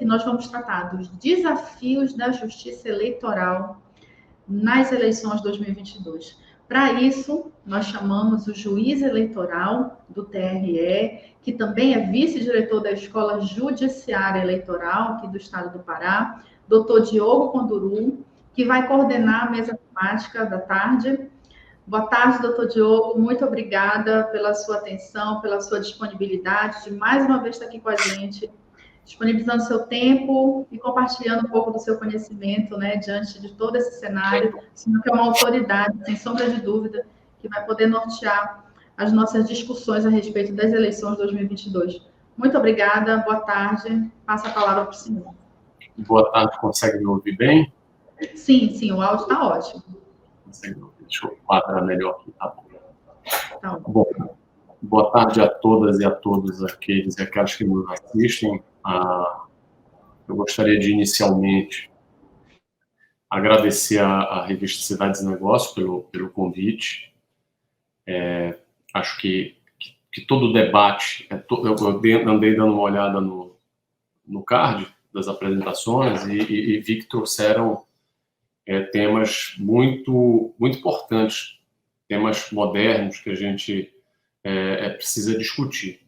nós vamos tratar dos desafios da justiça eleitoral nas eleições 2022. Para isso, nós chamamos o juiz eleitoral do TRE, que também é vice-diretor da Escola Judiciária Eleitoral aqui do estado do Pará, doutor Diogo Conduru, que vai coordenar a mesa temática da tarde. Boa tarde, doutor Diogo. Muito obrigada pela sua atenção, pela sua disponibilidade de mais uma vez estar aqui com a gente, disponibilizando seu tempo e compartilhando um pouco do seu conhecimento, né, diante de todo esse cenário, sendo que é uma autoridade, sem sombra de dúvida, que vai poder nortear as nossas discussões a respeito das eleições de 2022. Muito obrigada, boa tarde. Passa a palavra para o senhor. Boa tarde, consegue me ouvir bem? Sim, o áudio está ótimo. Consegue me ouvir? Deixa eu quadrar melhor aqui, tá bom. Tá bom. Boa tarde a todas e a todos aqueles e aquelas que nos assistem. Eu gostaria de, inicialmente, agradecer à Revista Cidades e Negócios pelo convite. Acho que todo o debate, eu andei dando uma olhada no card das apresentações e vi que trouxeram temas muito importantes, temas modernos que a gente precisa discutir.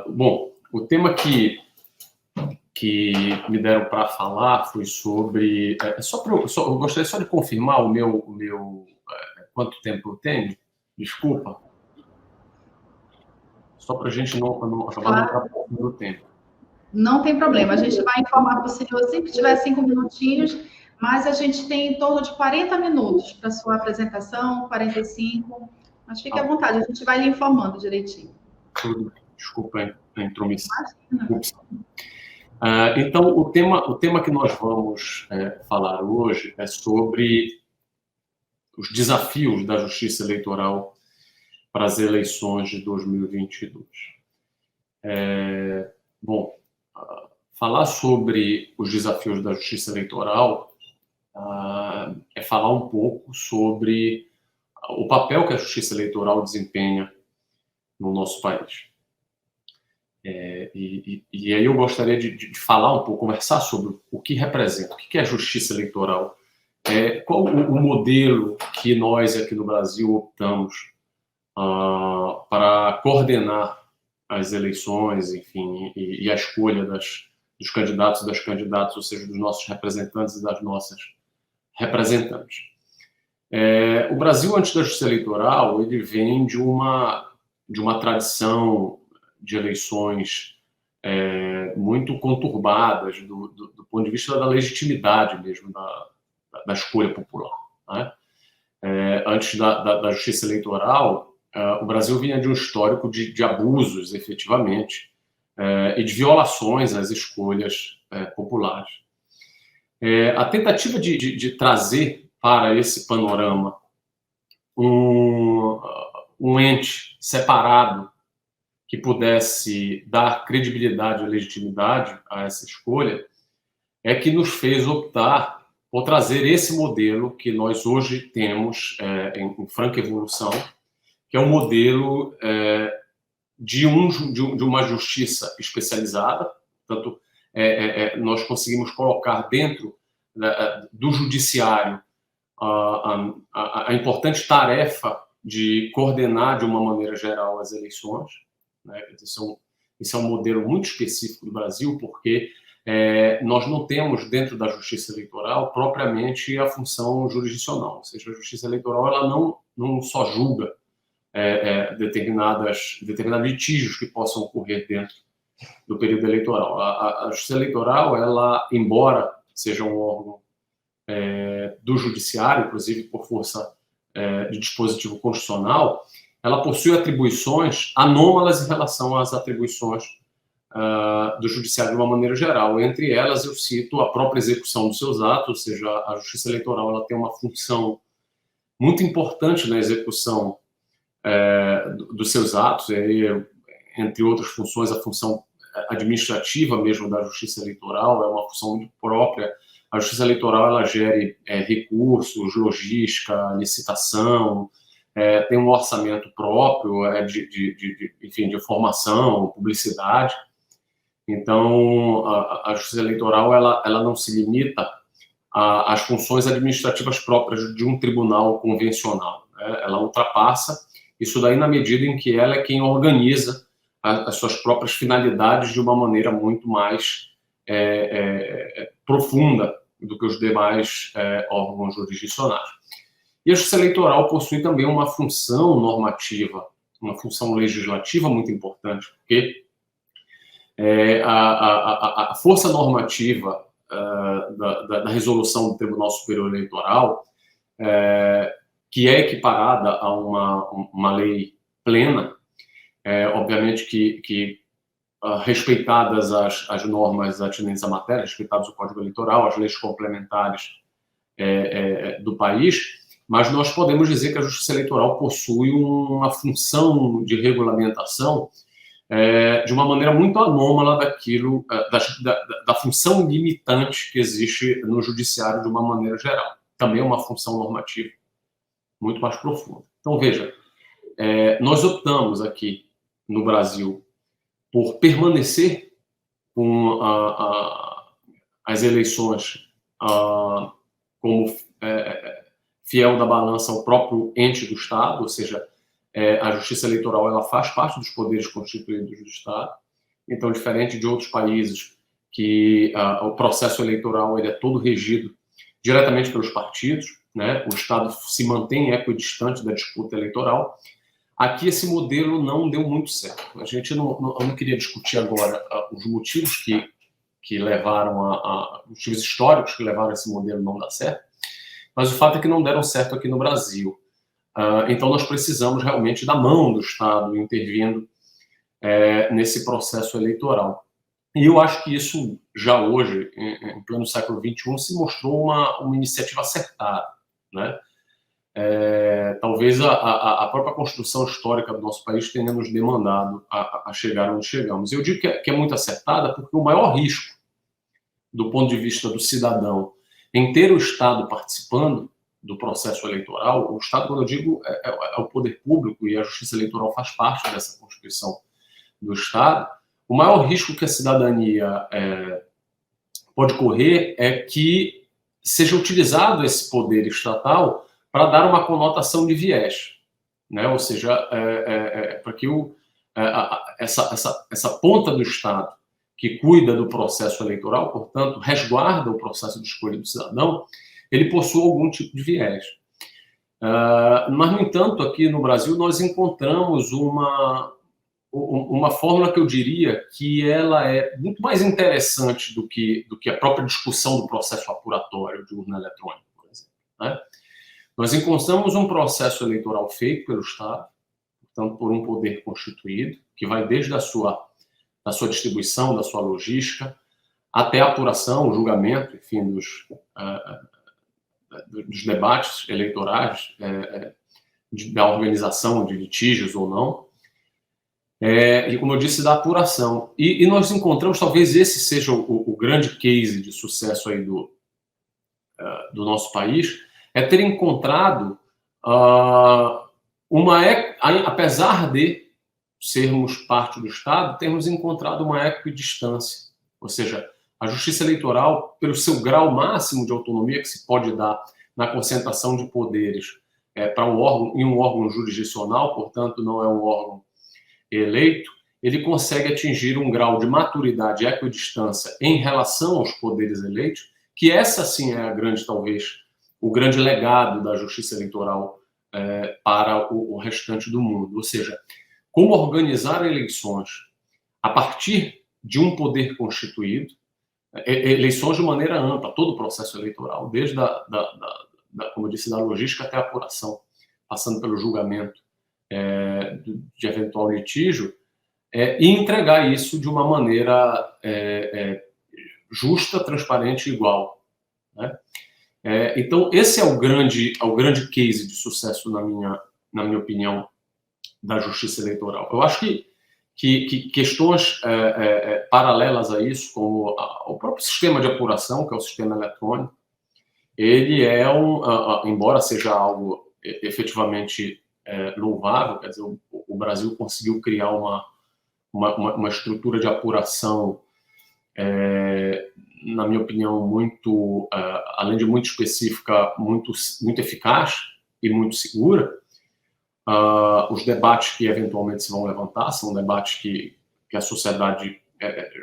Bom, o tema que me deram para falar foi sobre... eu gostaria só de confirmar o meu quanto tempo eu tenho. Desculpa. Só para a gente não acabar não ultrapassando o tempo. Não tem problema. A gente vai informar para o senhor assim que tiver 5 minutinhos, mas a gente tem em torno de 40 minutos para a sua apresentação, 45. Mas fique à vontade, a gente vai lhe informando direitinho. Tudo. Desculpa a intromissão. Então, o tema que nós vamos falar hoje é sobre os desafios da justiça eleitoral para as eleições de 2022. Bom, falar sobre os desafios da justiça eleitoral é falar um pouco sobre o papel que a justiça eleitoral desempenha no nosso país. E aí eu gostaria de falar um pouco, conversar sobre o que representa, o que é a justiça eleitoral, qual o modelo que nós aqui no Brasil optamos para coordenar as eleições, enfim, e a escolha dos candidatos e das candidatas, ou seja, dos nossos representantes e das nossas representantes. O Brasil, antes da justiça eleitoral, ele vem de uma tradição de eleições muito conturbadas do ponto de vista da legitimidade mesmo da escolha popular, né? Antes da justiça eleitoral, o Brasil vinha de um histórico de abusos, efetivamente, e de violações às escolhas populares. A tentativa de trazer para esse panorama um ente separado que pudesse dar credibilidade e legitimidade a essa escolha é que nos fez optar por trazer esse modelo que nós hoje temos em franca evolução, que é um modelo de uma justiça especializada. Portanto, nós conseguimos colocar dentro do judiciário a importante tarefa de coordenar de uma maneira geral as eleições, né? Isso é um modelo muito específico do Brasil, porque nós não temos dentro da justiça eleitoral propriamente a função jurisdicional, ou seja, a justiça eleitoral ela não só julga determinados litígios que possam ocorrer dentro do período eleitoral. A justiça eleitoral, ela, embora seja um órgão do judiciário, inclusive por força de dispositivo constitucional, ela possui atribuições anômalas em relação às atribuições do judiciário de uma maneira geral. Entre elas, eu cito a própria execução dos seus atos, ou seja, a justiça eleitoral ela tem uma função muito importante na execução dos seus atos, entre outras funções, a função administrativa mesmo da justiça eleitoral é uma função muito própria. A justiça eleitoral ela gere recursos, logística, licitação, tem um orçamento próprio, enfim, de formação, publicidade. Então, a Justiça Eleitoral ela não se limita às funções administrativas próprias de um tribunal convencional, né? Ela ultrapassa isso daí na medida em que ela é quem organiza as suas próprias finalidades de uma maneira muito mais profunda do que os demais órgãos jurisdicionais. E a Justiça Eleitoral possui também uma função normativa, uma função legislativa muito importante, porque a força normativa da resolução do Tribunal Superior Eleitoral, que é equiparada a uma lei plena, obviamente que respeitadas as normas atinentes à matéria, respeitados o Código Eleitoral, as leis complementares do país, mas nós podemos dizer que a Justiça Eleitoral possui uma função de regulamentação de uma maneira muito anômala daquilo, da função limitante que existe no judiciário de uma maneira geral. Também é uma função normativa muito mais profunda. Então, veja, nós optamos aqui no Brasil por permanecer com as eleições como fiel da balança ao próprio ente do Estado, ou seja, a Justiça Eleitoral ela faz parte dos poderes constituídos do Estado. Então, diferente de outros países que o processo eleitoral ele é todo regido diretamente pelos partidos, né? O Estado se mantém equidistante da disputa eleitoral. Aqui esse modelo não deu muito certo. A gente não queria discutir agora os motivos que levaram os motivos históricos que levaram esse modelo não dar certo, mas o fato é que não deram certo aqui no Brasil. Então nós precisamos realmente da mão do Estado intervindo nesse processo eleitoral. E eu acho que isso já hoje, em pleno século XXI, se mostrou uma iniciativa acertada, né? Talvez a própria construção histórica do nosso país tenha nos demandado a chegar onde chegamos. Eu digo que é muito acertada porque o maior risco, do ponto de vista do cidadão, em ter o Estado participando do processo eleitoral, o Estado, quando eu digo, é o poder público, e a Justiça Eleitoral faz parte dessa Constituição do Estado, o maior risco que a cidadania pode correr é que seja utilizado esse poder estatal para dar uma conotação de viés, né? Ou seja, para que essa ponta do Estado que cuida do processo eleitoral, portanto, resguarda o processo de escolha do cidadão, ele possui algum tipo de viés. Mas, no entanto, aqui no Brasil, nós encontramos uma fórmula que eu diria que ela é muito mais interessante do que a própria discussão do processo apuratório de urna eletrônica, por exemplo, né? Nós encontramos um processo eleitoral feito pelo Estado, portanto, por um poder constituído, que vai desde da sua distribuição, da sua logística, até a apuração, o julgamento, enfim, dos debates eleitorais, da organização de litígios ou não, e, como eu disse, da apuração. E nós encontramos, talvez esse seja o grande case de sucesso aí do nosso país, ter encontrado apesar de sermos parte do Estado, temos encontrado uma equidistância, ou seja, a Justiça Eleitoral, pelo seu grau máximo de autonomia que se pode dar na concentração de poderes para um órgão jurisdicional, portanto, não é um órgão eleito, ele consegue atingir um grau de maturidade e equidistância em relação aos poderes eleitos, que essa sim é talvez, o grande legado da Justiça Eleitoral para o restante do mundo. Ou seja, como organizar eleições a partir de um poder constituído, eleições de maneira ampla, todo o processo eleitoral, desde como eu disse, da logística até a apuração, passando pelo julgamento de eventual litígio, e entregar isso de uma maneira justa, transparente e igual, né? Então, esse é o grande case de sucesso, na minha opinião, da Justiça Eleitoral. Eu acho que questões paralelas a isso, como o próprio sistema de apuração, que é o sistema eletrônico, ele embora seja algo efetivamente louvável, quer dizer, o Brasil conseguiu criar uma estrutura de apuração na minha opinião, muito, além de muito específica, muito eficaz e muito segura. Os debates que eventualmente se vão levantar são debates que a sociedade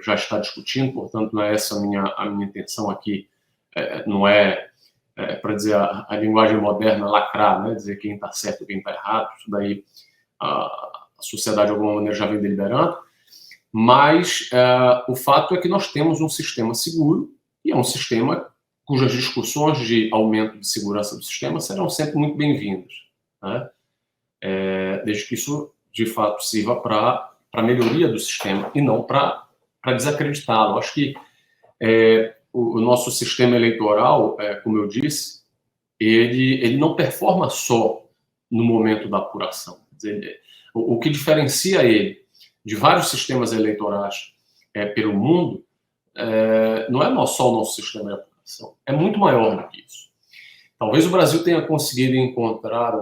já está discutindo, portanto, não é essa a minha intenção aqui, não é, para dizer a linguagem moderna, lacrar, né, dizer quem está certo e quem está errado, isso daí a sociedade de alguma maneira já vem deliberando, mas o fato é que nós temos um sistema seguro e é um sistema cujas discussões de aumento de segurança do sistema serão sempre muito bem-vindas, né? Desde que isso, de fato, sirva para a melhoria do sistema e não para desacreditá-lo. Acho que o nosso sistema eleitoral, como eu disse, ele não performa só no momento da apuração. Quer dizer, o que diferencia ele de vários sistemas eleitorais pelo mundo não é só o nosso sistema de apuração, é muito maior do que isso. Talvez o Brasil tenha conseguido encontrar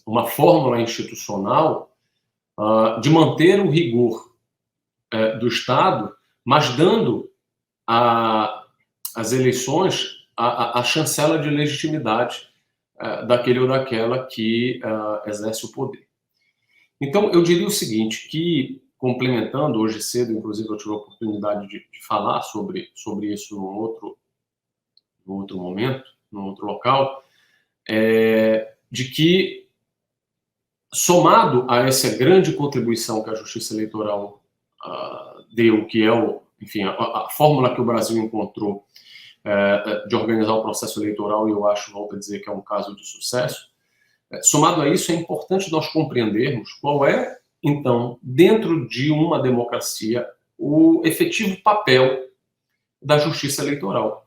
uma fórmula institucional de manter o rigor do Estado, mas dando às eleições a chancela de legitimidade daquele ou daquela que exerce o poder. Então, eu diria o seguinte, que, complementando, hoje cedo, inclusive, eu tive a oportunidade de falar sobre isso num outro momento, num outro local, de que, somado a essa grande contribuição que a Justiça Eleitoral deu, que é enfim, a fórmula que o Brasil encontrou de organizar o processo eleitoral, e eu acho, volto a dizer, que é um caso de sucesso, somado a isso, é importante nós compreendermos qual é, então, dentro de uma democracia, o efetivo papel da Justiça Eleitoral.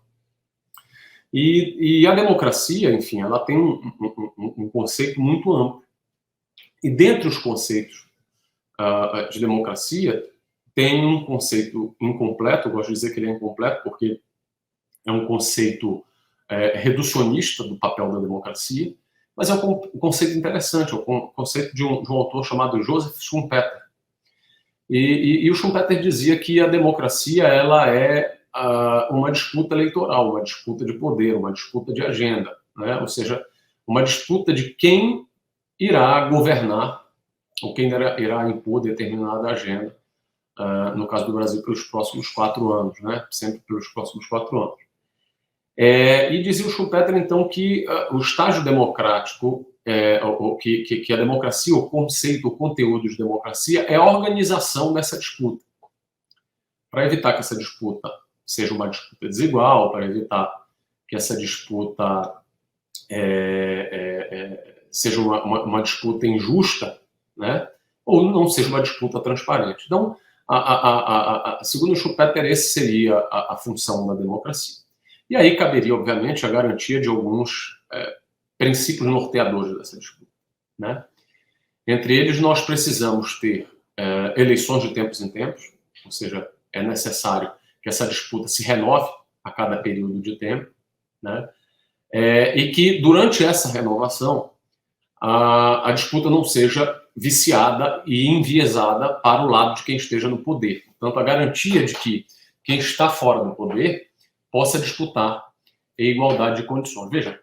E a democracia, enfim, ela tem um conceito muito amplo. E dentre os conceitos de democracia, tem um conceito incompleto, eu gosto de dizer que ele é incompleto, porque é um conceito reducionista do papel da democracia, mas é um conceito interessante, é um conceito de um autor chamado Joseph Schumpeter. E o Schumpeter dizia que a democracia ela é uma disputa eleitoral, uma disputa de poder, uma disputa de agenda, né? Ou seja, uma disputa de quem irá governar ou quem irá impor determinada agenda, no caso do Brasil, pelos próximos 4 anos, né? Sempre pelos próximos 4 anos. E dizia o Schumpeter, então, que o estágio democrático, que a democracia, o conceito, o conteúdo de democracia é a organização dessa disputa. Para evitar que essa disputa seja uma disputa desigual, para evitar que essa disputa seja uma disputa injusta, né? Ou não seja uma disputa transparente. Então, segundo o Schumpeter, essa seria a função da democracia. E aí caberia, obviamente, a garantia de alguns princípios norteadores dessa disputa, né? Entre eles, nós precisamos ter eleições de tempos em tempos, ou seja, é necessário que essa disputa se renove a cada período de tempo, né? E que, durante essa renovação, a disputa não seja viciada e enviesada para o lado de quem esteja no poder. Portanto, a garantia de que quem está fora do poder possa disputar em igualdade de condições. Veja,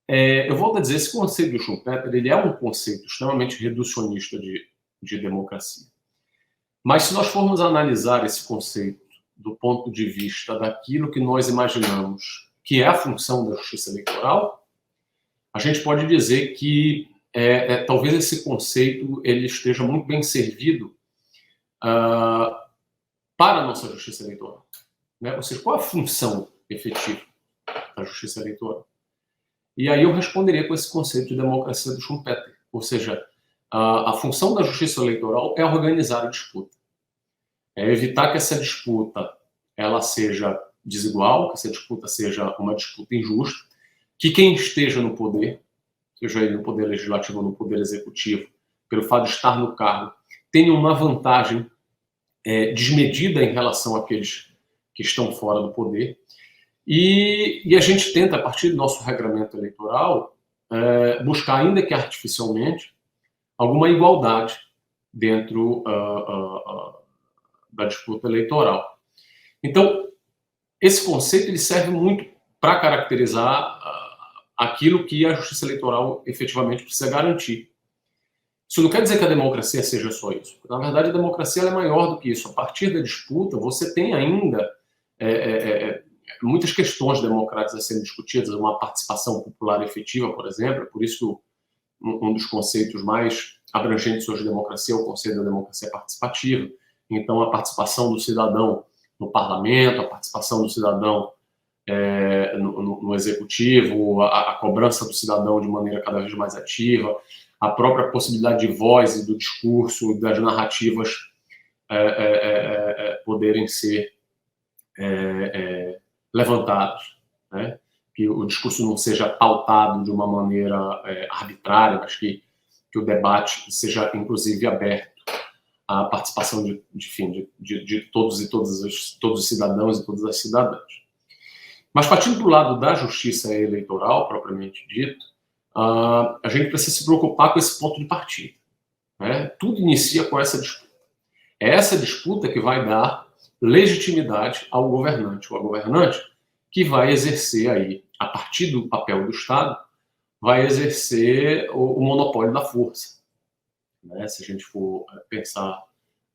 eu volto a dizer, esse conceito do Schumpeter, ele é um conceito extremamente reducionista de democracia. Mas se nós formos analisar esse conceito do ponto de vista daquilo que nós imaginamos que é a função da justiça eleitoral, a gente pode dizer que talvez esse conceito ele esteja muito bem servido para a nossa justiça eleitoral, né? Ou seja, qual a função efetiva da justiça eleitoral? E aí eu responderia com esse conceito de democracia do Schumpeter, ou seja, a função da justiça eleitoral é organizar a disputa, é evitar que essa disputa ela seja desigual, que essa disputa seja uma disputa injusta, que quem esteja no poder, seja ele no poder legislativo ou no poder executivo, pelo fato de estar no cargo, tenha uma vantagem desmedida em relação àqueles que estão fora do poder. E a gente tenta, a partir do nosso regramento eleitoral, buscar, ainda que artificialmente, alguma igualdade dentro da disputa eleitoral. Então, esse conceito ele serve muito para caracterizar aquilo que a justiça eleitoral efetivamente precisa garantir. Isso não quer dizer que a democracia seja só isso. Na verdade, a democracia é maior do que isso. A partir da disputa, você tem ainda muitas questões democráticas a serem discutidas, uma participação popular efetiva, por exemplo. Por isso, um dos conceitos mais abrangentes hoje da democracia é o conceito da democracia participativa. Então, a participação do cidadão no parlamento, a participação do cidadão no executivo, a cobrança do cidadão de maneira cada vez mais ativa, a própria possibilidade de voz e do discurso, das narrativas poderem ser levantadas, né? Que o discurso não seja pautado de uma maneira arbitrária, mas que o debate seja, inclusive, aberto à participação de todos os cidadãos e todas as cidadãs. Mas, partindo do lado da justiça eleitoral, propriamente dito, a gente precisa se preocupar com esse ponto de partida, né? Tudo inicia com essa disputa. É essa disputa que vai dar legitimidade ao governante. O governante que vai exercer aí, a partir do papel do Estado, vai exercer o monopólio da força, né? Se a gente for pensar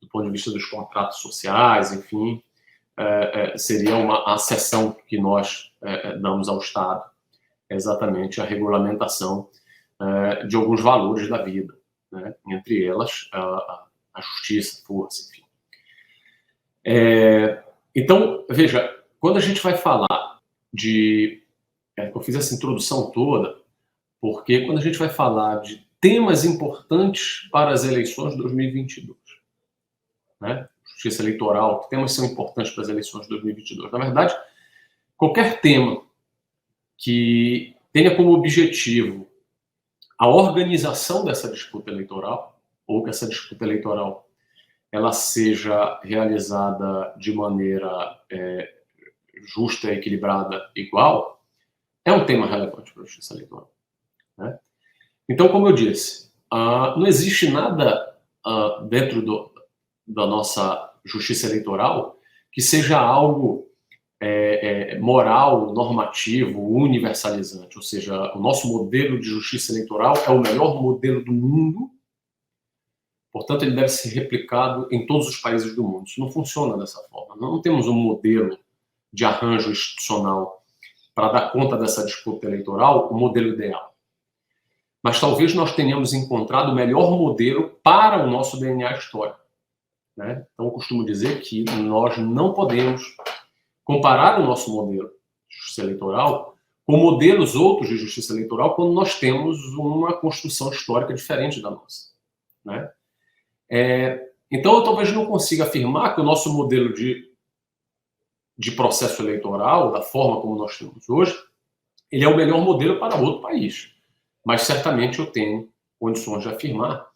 do ponto de vista dos contratos sociais, enfim, seria uma acessão que nós damos ao Estado, exatamente a regulamentação de alguns valores da vida, né? Entre elas a justiça, a força, enfim. Então, veja, quando a gente vai falar eu fiz essa introdução toda, porque quando a gente vai falar de temas importantes para as eleições de 2022, né? Justiça eleitoral, que temas são importantes para as eleições de 2022? Na verdade, qualquer tema que tenha como objetivo a organização dessa disputa eleitoral, ou que essa disputa eleitoral ela seja realizada de maneira justa, equilibrada, igual, é um tema relevante para a justiça eleitoral, né? Então, como eu disse, não existe nada dentro da nossa justiça eleitoral que seja algo moral, normativo, universalizante. Ou seja, o nosso modelo de justiça eleitoral é o melhor modelo do mundo, portanto, ele deve ser replicado em todos os países do mundo. Isso não funciona dessa forma. Não temos um modelo de arranjo institucional para dar conta dessa disputa eleitoral, o modelo ideal. Mas talvez nós tenhamos encontrado o melhor modelo para o nosso DNA histórico, né? Então, eu costumo dizer que nós não podemos comparar o nosso modelo de justiça eleitoral com modelos outros de justiça eleitoral quando nós temos uma construção histórica diferente da nossa, né? Então, eu talvez não consiga afirmar que o nosso modelo de processo eleitoral, da forma como nós temos hoje, ele é o melhor modelo para outro país. Mas certamente eu tenho condições de afirmar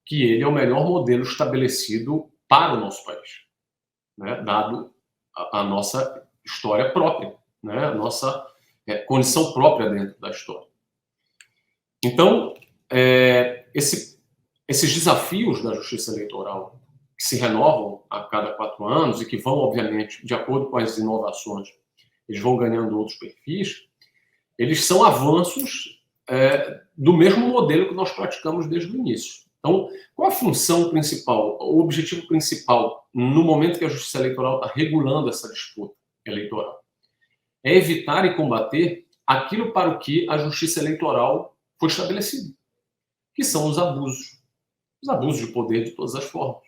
que ele é o melhor modelo estabelecido para o nosso país, né? Dado a nossa história própria, né? A nossa condição própria dentro da história. Então, esses desafios da justiça eleitoral, que se renovam a cada 4 anos e que vão, obviamente, de acordo com as inovações, eles vão ganhando outros perfis, eles são avanços do mesmo modelo que nós praticamos desde o início. Então, qual a função principal, o objetivo principal, no momento que a justiça eleitoral está regulando essa disputa eleitoral? É evitar e combater aquilo para o que a justiça eleitoral foi estabelecida, que são os abusos de poder de todas as formas.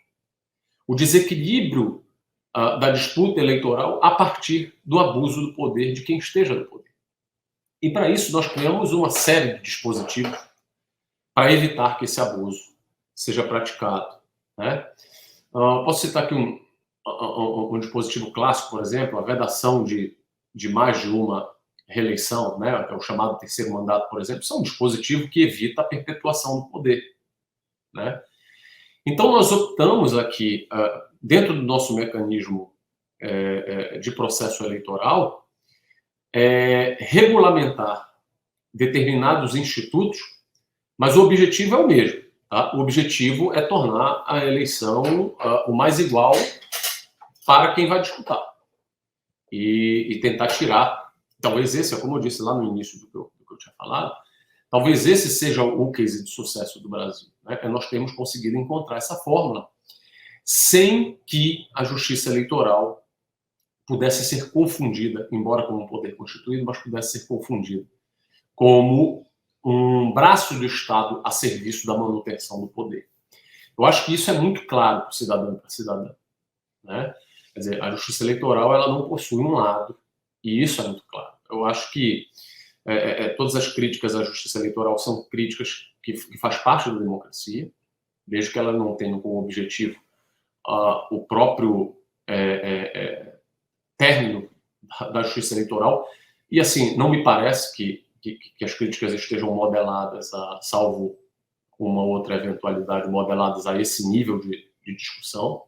O desequilíbrio da disputa eleitoral a partir do abuso do poder de quem esteja no poder. E para isso nós criamos uma série de dispositivos para evitar que esse abuso seja praticado, né? Posso citar aqui um dispositivo clássico, por exemplo, a vedação de mais de uma reeleição, né? Que é o chamado terceiro mandato, por exemplo. Isso é um dispositivo que evita a perpetuação do poder, né? Então nós optamos aqui, dentro do nosso mecanismo de processo eleitoral, regulamentar determinados institutos, mas o objetivo é o mesmo, tá? O objetivo é tornar a eleição o mais igual para quem vai disputar, e tentar tirar. Talvez esse, como eu disse lá no início do que eu tinha falado, talvez esse seja o case de sucesso do Brasil, né? Nós temos conseguido encontrar essa fórmula sem que a justiça eleitoral pudesse ser confundida, embora como um poder constituído, mas pudesse ser confundida como um braço do Estado a serviço da manutenção do poder. Eu acho que isso é muito claro para o cidadão e para a cidadã, né? Quer dizer, a justiça eleitoral ela não possui um lado, e isso é muito claro. Eu acho que todas as críticas à justiça eleitoral são críticas que faz parte da democracia, desde que ela não tenha como objetivo o próprio término da justiça eleitoral. E, assim, não me parece que as críticas estejam modeladas, salvo uma outra eventualidade, modeladas a esse nível de discussão.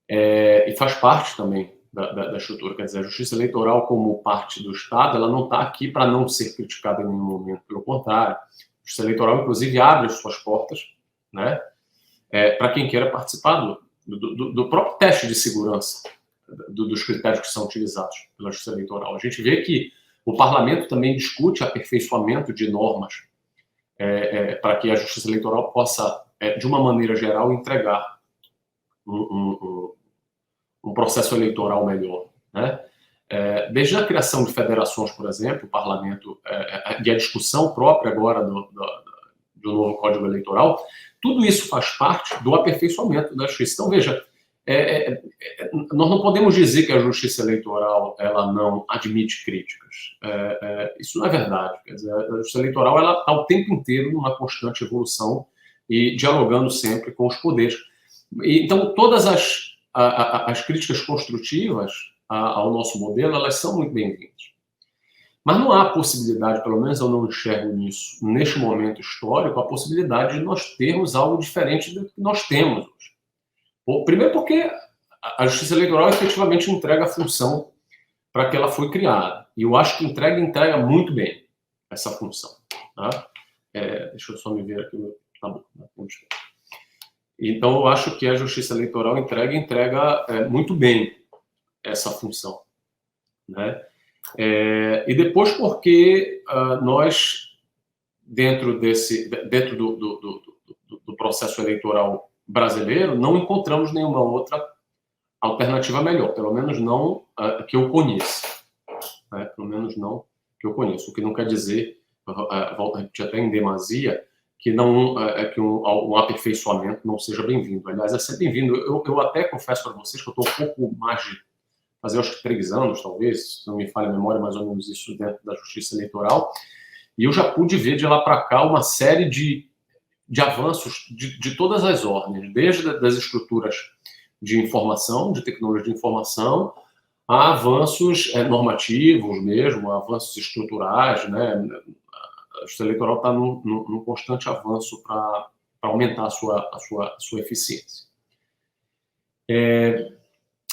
E faz parte também da estrutura. Quer dizer, a justiça eleitoral, como parte do Estado, ela não está aqui para não ser criticada em nenhum momento. Pelo contrário, a justiça eleitoral, inclusive, abre as suas portas, né, para quem queira participar do próprio teste de segurança dos critérios que são utilizados pela justiça eleitoral. A gente vê que o parlamento também discute aperfeiçoamento de normas para que a justiça eleitoral possa, de uma maneira geral, entregar um processo eleitoral melhor, né? Desde a criação de federações, por exemplo, o parlamento e a discussão própria agora do novo Código Eleitoral, tudo isso faz parte do aperfeiçoamento da justiça. Então, veja, nós não podemos dizer que a justiça eleitoral ela não admite críticas. Isso não é verdade. Quer dizer, a justiça eleitoral ela está o tempo inteiro numa constante evolução e dialogando sempre com os poderes. Então, todas as críticas construtivas ao nosso modelo, elas são muito bem-vindas. Mas não há possibilidade, pelo menos eu não enxergo nisso, neste momento histórico, a possibilidade de nós termos algo diferente do que nós temos hoje. Primeiro porque a justiça eleitoral efetivamente entrega a função para que ela foi criada. E eu acho que entrega muito bem essa função. Tá? Deixa eu só me ver aqui. Tá bom. Então, eu acho que a justiça eleitoral entrega muito bem essa função, né? E depois porque nós, dentro do processo eleitoral brasileiro, não encontramos nenhuma outra alternativa melhor, pelo menos não que eu conheça, né? Pelo menos não que eu conheço, o que não quer dizer, volto a repetir até em demasia, que um aperfeiçoamento não seja bem-vindo. Aliás, é sempre bem-vindo. Eu até confesso para vocês que eu estou um pouco mais de fazer, acho que 3 anos, talvez, se não me falha a memória, mais ou menos isso dentro da justiça eleitoral, e eu já pude ver de lá para cá uma série de avanços de todas as ordens, desde das estruturas de informação, de tecnologia de informação, a avanços normativos mesmo, avanços estruturais, né? A justiça eleitoral está num constante avanço para aumentar a sua eficiência.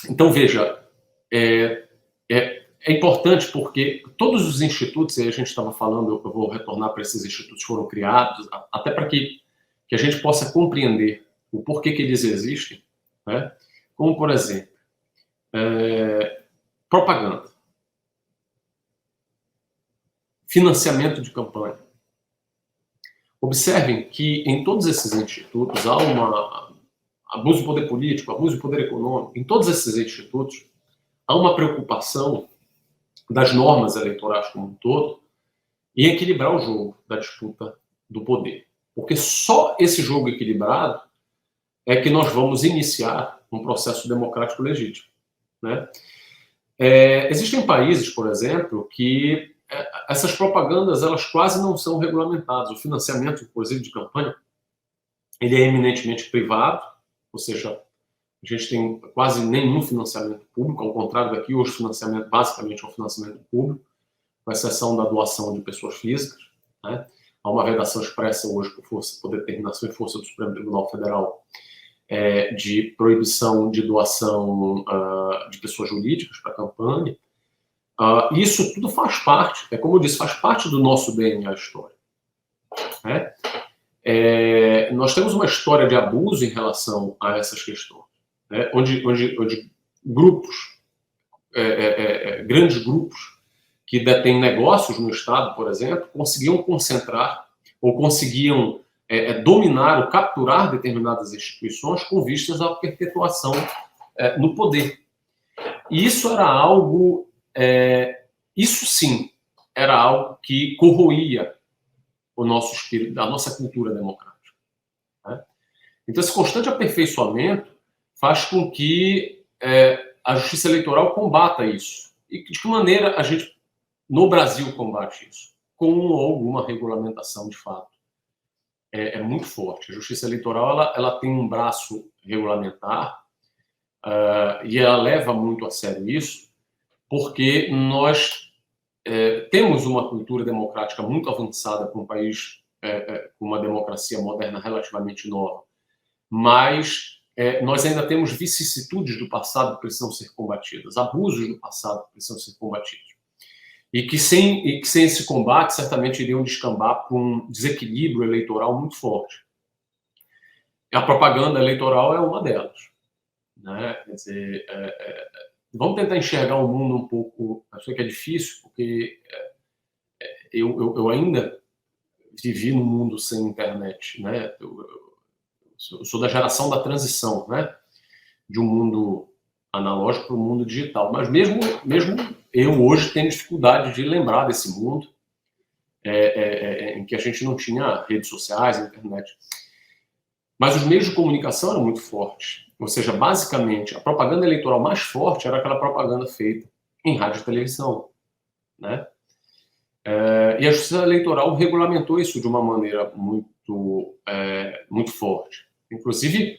Então, veja, é importante porque todos os institutos, e a gente estava falando, eu vou retornar para esses institutos que foram criados, até para que a gente possa compreender o porquê que eles existem, né? Como, por exemplo, propaganda, financiamento de campanha. Observem que em todos esses institutos há abuso de poder político, abuso de poder econômico. Em todos esses institutos há uma preocupação das normas eleitorais como um todo em equilibrar o jogo da disputa do poder. Porque só esse jogo equilibrado é que nós vamos iniciar um processo democrático legítimo, né? Existem países, por exemplo, que essas propagandas elas quase não são regulamentadas. O financiamento, inclusive, de campanha, ele é eminentemente privado, ou seja, a gente tem quase nenhum financiamento público, ao contrário daqui, hoje o financiamento basicamente é o financiamento público, com exceção da doação de pessoas físicas, né? Há uma vedação expressa hoje por determinação e força do Supremo Tribunal Federal de proibição de doação de pessoas jurídicas para a campanha. Isso tudo faz parte, como eu disse, faz parte do nosso DNA histórico, né? Nós temos uma história de abuso em relação a essas questões, né? onde grupos grandes grupos que detêm negócios no Estado, por exemplo, conseguiam concentrar ou conseguiam dominar ou capturar determinadas instituições com vistas à perpetuação no poder. E isso era algo, isso sim, era algo que corroía o nosso espírito, a nossa cultura democrática. Né? Então, esse constante aperfeiçoamento faz com que a justiça eleitoral combata isso. E de que maneira a gente, no Brasil, combate isso? Com alguma regulamentação, de fato. É muito forte. A justiça eleitoral ela tem um braço regulamentar e ela leva muito a sério isso, porque nós temos uma cultura democrática muito avançada para um país com uma democracia moderna relativamente nova, mas nós ainda temos vicissitudes do passado que precisam ser combatidas, abusos do passado que precisam ser combatidos. E que sem esse combate, certamente iriam descambar para um desequilíbrio eleitoral muito forte. A propaganda eleitoral é uma delas. Né? Quer dizer, vamos tentar enxergar o mundo um pouco. Acho que é difícil, porque eu ainda vivi num mundo sem internet. Né? Eu sou da geração da transição, né? De um mundo analógico para o mundo digital. Mas mesmo eu hoje tenho dificuldade de lembrar desse mundo em que a gente não tinha redes sociais, internet. Mas os meios de comunicação eram muito fortes. Ou seja, basicamente, a propaganda eleitoral mais forte era aquela propaganda feita em rádio e televisão. Né? E a justiça eleitoral regulamentou isso de uma maneira muito forte. Inclusive,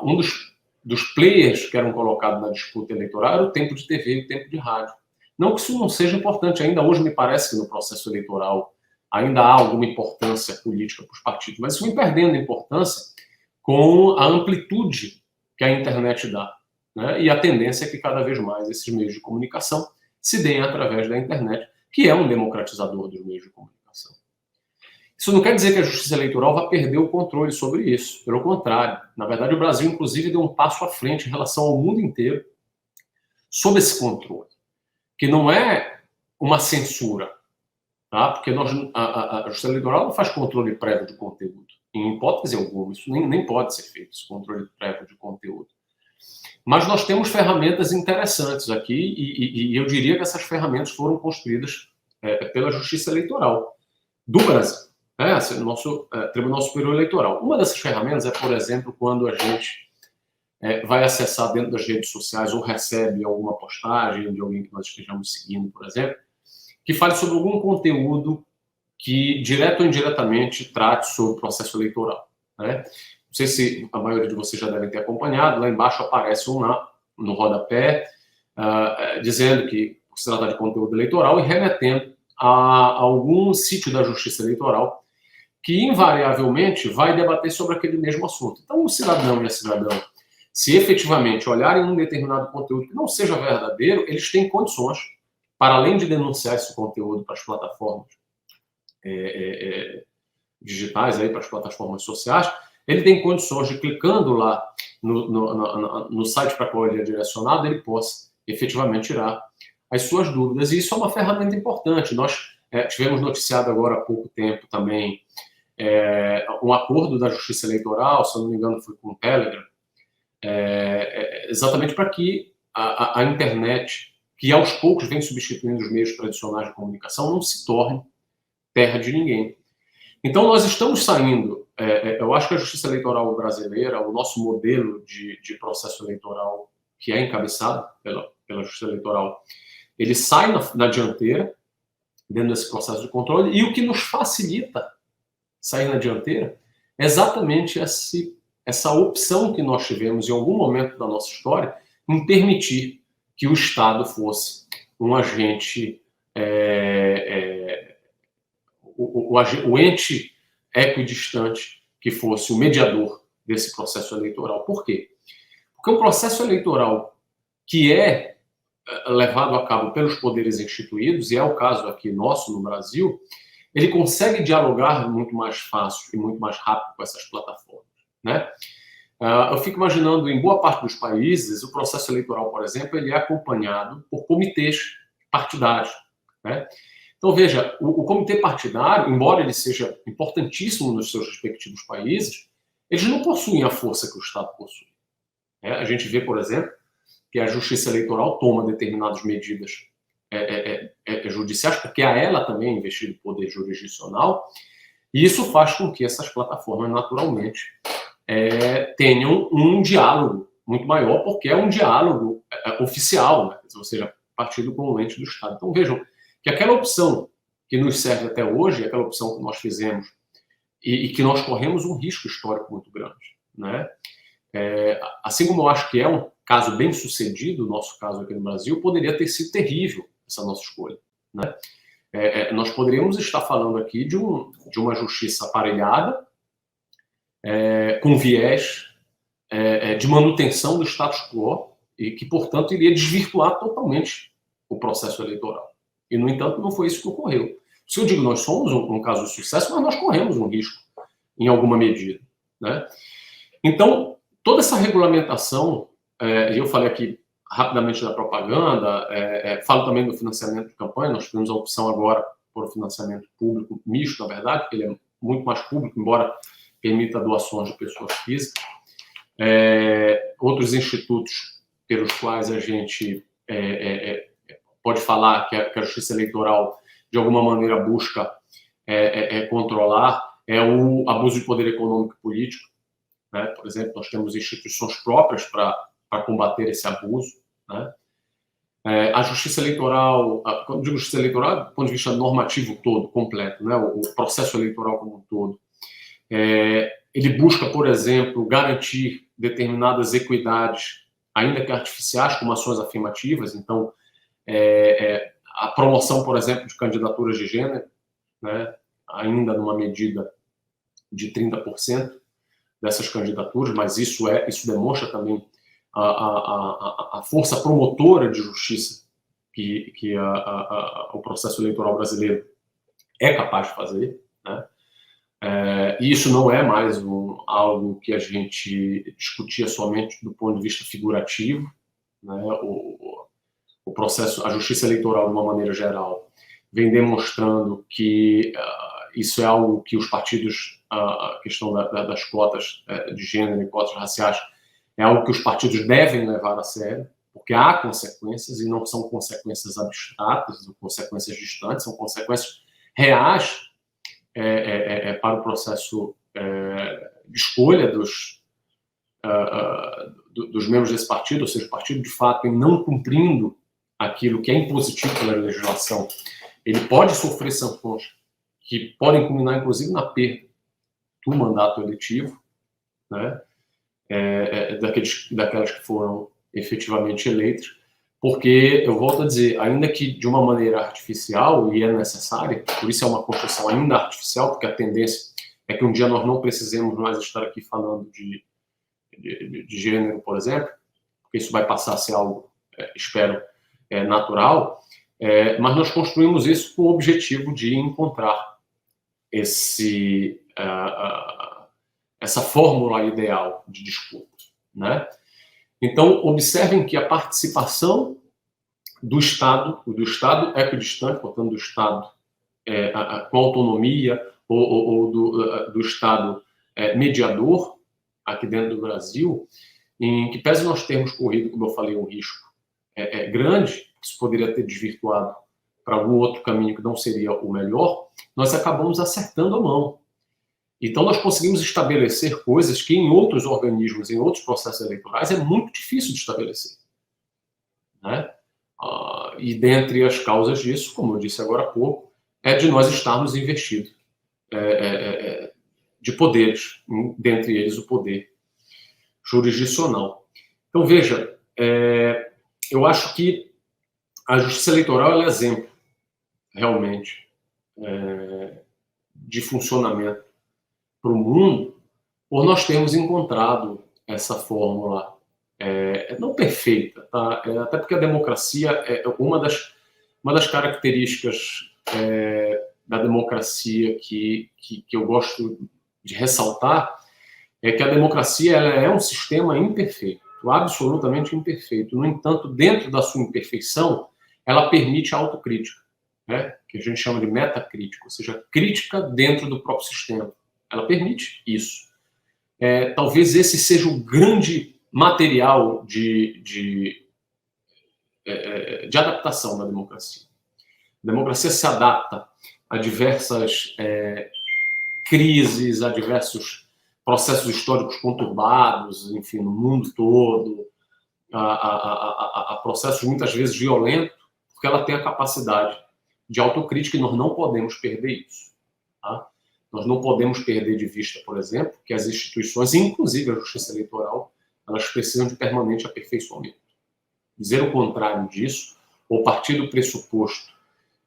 um dos players que eram colocados na disputa eleitoral era o tempo de TV e o tempo de rádio. Não que isso não seja importante, ainda hoje me parece que no processo eleitoral ainda há alguma importância política para os partidos, mas isso vem perdendo importância com a amplitude que a internet dá. Né? E a tendência é que cada vez mais esses meios de comunicação se deem através da internet, que é um democratizador dos meios de comunicação. Isso não quer dizer que a justiça eleitoral vai perder o controle sobre isso. Pelo contrário. Na verdade, o Brasil, inclusive, deu um passo à frente em relação ao mundo inteiro sobre esse controle, que não é uma censura, tá? Porque a justiça eleitoral não faz controle prévio de conteúdo. Em hipótese alguma, isso nem pode ser feito, esse controle prévio de conteúdo. Mas nós temos ferramentas interessantes aqui, e eu diria que essas ferramentas foram construídas pela Justiça Eleitoral do Brasil, né? O nosso Tribunal Superior Eleitoral. Uma dessas ferramentas é, por exemplo, quando a gente vai acessar dentro das redes sociais ou recebe alguma postagem de alguém que nós estejamos seguindo, por exemplo, que fale sobre algum conteúdo que, direto ou indiretamente, trate sobre o processo eleitoral. Né? Não sei se a maioria de vocês já devem ter acompanhado, lá embaixo aparece no rodapé, dizendo que se trata de conteúdo eleitoral e remetendo a algum sítio da Justiça Eleitoral que, invariavelmente, vai debater sobre aquele mesmo assunto. Então, o cidadão e a cidadã, se efetivamente olharem um determinado conteúdo que não seja verdadeiro, eles têm condições, para além de denunciar esse conteúdo para as plataformas digitais, para as plataformas sociais, ele tem condições de, clicando lá no site para qual ele é direcionado, ele possa efetivamente tirar as suas dúvidas. E isso é uma ferramenta importante. Nós tivemos noticiado agora há pouco tempo também um acordo da Justiça Eleitoral, se eu não me engano foi com o Telegram, exatamente para que a internet, que aos poucos vem substituindo os meios tradicionais de comunicação, não se torne terra de ninguém. Então, nós estamos saindo, eu acho que a Justiça Eleitoral brasileira, o nosso modelo de processo eleitoral, que é encabeçado pela Justiça Eleitoral, ele sai na dianteira, dentro desse processo de controle, e o que nos facilita sair na dianteira é exatamente essa opção que nós tivemos em algum momento da nossa história em permitir que o Estado fosse um agente, o ente equidistante que fosse o mediador desse processo eleitoral. Por quê? Porque o processo eleitoral que é levado a cabo pelos poderes instituídos, e é o caso aqui nosso no Brasil, ele consegue dialogar muito mais fácil e muito mais rápido com essas plataformas. Né? Eu fico imaginando, em boa parte dos países, o processo eleitoral, por exemplo, ele é acompanhado por comitês partidários, né? Então, veja, o comitê partidário, embora ele seja importantíssimo nos seus respectivos países, eles não possuem a força que o Estado possui. A gente vê, por exemplo, que a Justiça Eleitoral toma determinadas medidas judiciais, porque a ela também é investido o poder jurisdicional, e isso faz com que essas plataformas, naturalmente, tenham um diálogo muito maior, porque é um diálogo oficial, né? Ou seja, partido com o ente do Estado. Então, vejam que aquela opção que nos serve até hoje, aquela opção que nós fizemos e que nós corremos um risco histórico muito grande, né? Assim como eu acho que é um caso bem sucedido, o nosso caso aqui no Brasil, poderia ter sido terrível essa nossa escolha, né? Nós poderíamos estar falando aqui de uma justiça aparelhada, com viés de manutenção do status quo e que, portanto, iria desvirtuar totalmente o processo eleitoral. E, no entanto, não foi isso que ocorreu. Se eu digo nós somos um caso de sucesso, mas nós corremos um risco em alguma medida, né? Então, toda essa regulamentação, e eu falei aqui rapidamente da propaganda, falo também do financiamento de campanha. Nós temos a opção agora por financiamento público misto, na verdade, porque ele é muito mais público, embora permita doações de pessoas físicas. Outros institutos pelos quais a gente pode falar que a Justiça Eleitoral, de alguma maneira, busca controlar, o abuso de poder econômico e político, né? Por exemplo, nós temos instituições próprias para combater esse abuso, né? A Justiça Eleitoral, quando digo Justiça Eleitoral, do ponto de vista normativo todo, completo, né? O processo eleitoral como um todo, ele busca, por exemplo, garantir determinadas equidades, ainda que artificiais, como ações afirmativas. Então, a promoção, por exemplo, de candidaturas de gênero, né? Ainda numa medida de 30% dessas candidaturas, mas isso demonstra também a força promotora de justiça que o processo eleitoral brasileiro é capaz de fazer, né? E isso não é mais algo que a gente discutia somente do ponto de vista figurativo, né? O processo, a justiça eleitoral, de uma maneira geral, vem demonstrando que isso é algo que os partidos, a questão das cotas de gênero e cotas raciais, é algo que os partidos devem levar a sério, porque há consequências, e não são consequências abstratas, são consequências distantes, são consequências reais para o processo de escolha dos membros desse partido, ou seja, o partido, de fato, em não cumprindo aquilo que é impositivo pela legislação, ele pode sofrer sanções que podem culminar, inclusive, na perda do mandato eletivo, né? Daquelas que foram efetivamente eleitas, porque, eu volto a dizer, ainda que de uma maneira artificial, e é necessária, por isso é uma construção ainda artificial, porque a tendência é que um dia nós não precisemos mais estar aqui falando de gênero, por exemplo, porque isso vai passar a ser algo, espero, natural, mas nós construímos isso com o objetivo de encontrar essa fórmula ideal de disputa, né? Então, observem que a participação do Estado equidistante, portanto, do Estado com autonomia, ou do Estado mediador, aqui dentro do Brasil, em que, pese nós termos corrido, como eu falei, um risco grande, que isso poderia ter desvirtuado para algum outro caminho que não seria o melhor, nós acabamos acertando a mão. Então, nós conseguimos estabelecer coisas que em outros organismos, em outros processos eleitorais, é muito difícil de estabelecer, né? E dentre as causas disso, como eu disse agora há pouco, é de nós estarmos investidos de poderes, dentre eles o poder jurisdicional. Então, veja, eu acho que a justiça eleitoral é exemplo, realmente, de funcionamento para o mundo, por nós termos encontrado essa fórmula não perfeita, tá? Até porque a democracia é uma das características da democracia que eu gosto de ressaltar, é que a democracia ela é um sistema imperfeito, absolutamente imperfeito. No entanto, dentro da sua imperfeição, ela permite a autocrítica, né? Que a gente chama de metacrítica, ou seja, crítica dentro do próprio sistema. Ela permite isso. Talvez esse seja o grande material de adaptação da democracia. A democracia se adapta a diversas crises, a diversos processos históricos conturbados, enfim, no mundo todo, a processos muitas vezes violentos, porque ela tem a capacidade de autocrítica e nós não podemos perder isso. Tá? Nós não podemos perder de vista, por exemplo, que as instituições, inclusive a justiça eleitoral, elas precisam de permanente aperfeiçoamento. Dizer o contrário disso, ou partir do pressuposto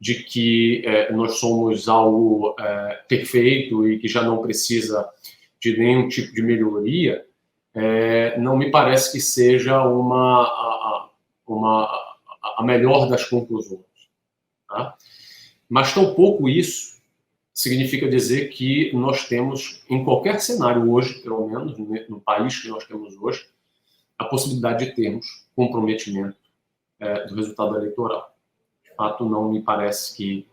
de que nós somos algo perfeito e que já não precisa de nenhum tipo de melhoria, não me parece que seja a melhor das conclusões. Tá? Mas tampouco isso significa dizer que nós temos, em qualquer cenário hoje, pelo menos no país que nós temos hoje, a possibilidade de termos comprometimento do resultado eleitoral. De fato, não me parece que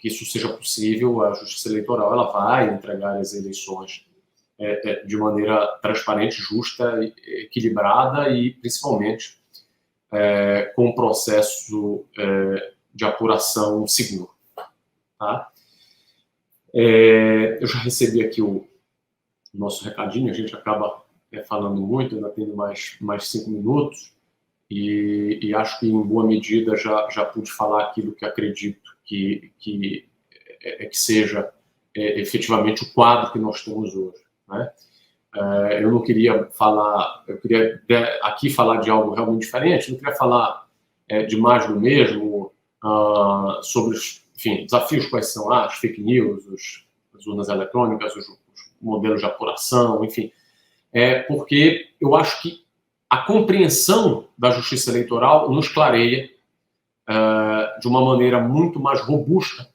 isso seja possível. A Justiça Eleitoral ela vai entregar as eleições de maneira transparente, justa, equilibrada e, principalmente, com um processo de apuração seguro. Tá? Eu já recebi aqui o nosso recadinho, a gente acaba falando muito, ainda tendo mais 5 minutos, e acho que, em boa medida, já pude falar aquilo que acredito que seja efetivamente o quadro que nós temos hoje. Né? Eu não queria falar, eu queria aqui falar de algo realmente diferente, não queria falar de mais do mesmo, sobre os desafios, quais são as fake news, as urnas eletrônicas, os modelos de apuração, enfim, porque eu acho que a compreensão da justiça eleitoral nos clareia de uma maneira muito mais robusta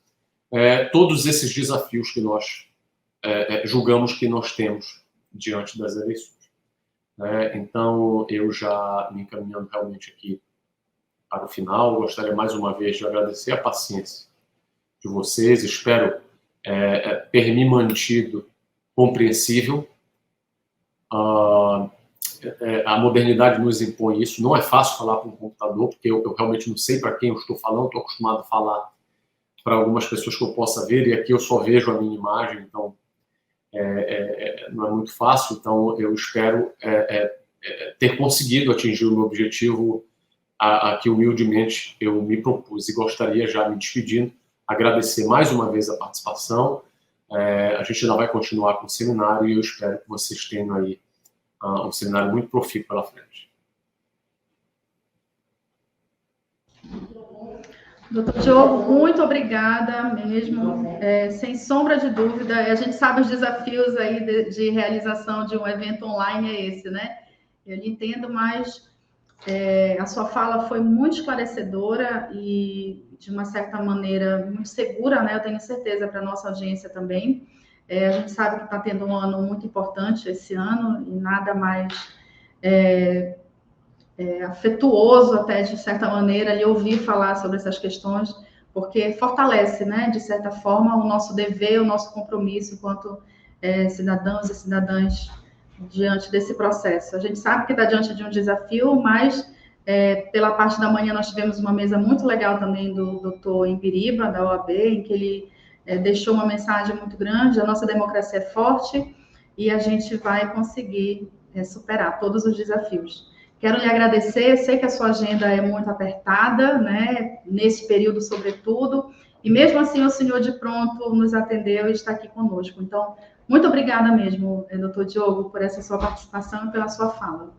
todos esses desafios que nós julgamos que nós temos diante das eleições. Então, eu já me encaminhando realmente aqui para o final, gostaria mais uma vez de agradecer a paciência de vocês, espero ter me mantido compreensível. A modernidade nos impõe isso, não é fácil falar para um computador, porque eu realmente não sei para quem eu estou falando, estou acostumado a falar para algumas pessoas que eu possa ver, e aqui eu só vejo a minha imagem, então não é muito fácil. Então eu espero ter conseguido atingir o meu objetivo a que humildemente eu me propus, e gostaria, já me despedindo, agradecer mais uma vez a participação. A gente ainda vai continuar com o seminário e eu espero que vocês tenham aí um seminário muito profícuo pela frente. Doutor Diogo, muito obrigada mesmo. Sem sombra de dúvida, a gente sabe os desafios aí de realização de um evento online é esse, né? Eu lhe entendo, mas a sua fala foi muito esclarecedora e, de uma certa maneira, muito segura, né? Eu tenho certeza para a nossa audiência também. A gente sabe que está tendo um ano muito importante esse ano, e nada mais afetuoso, até de certa maneira, lhe ouvir falar sobre essas questões, porque fortalece, né, de certa forma, o nosso dever, o nosso compromisso enquanto cidadãos e cidadãs diante desse processo. A gente sabe que está diante de um desafio, mas pela parte da manhã nós tivemos uma mesa muito legal também do doutor Imbiriba, da OAB, em que ele deixou uma mensagem muito grande: a nossa democracia é forte e a gente vai conseguir superar todos os desafios. Quero lhe agradecer, eu sei que a sua agenda é muito apertada, né, nesse período sobretudo, e mesmo assim o senhor de pronto nos atendeu e está aqui conosco. Então, muito obrigada mesmo, doutor Diogo, por essa sua participação e pela sua fala.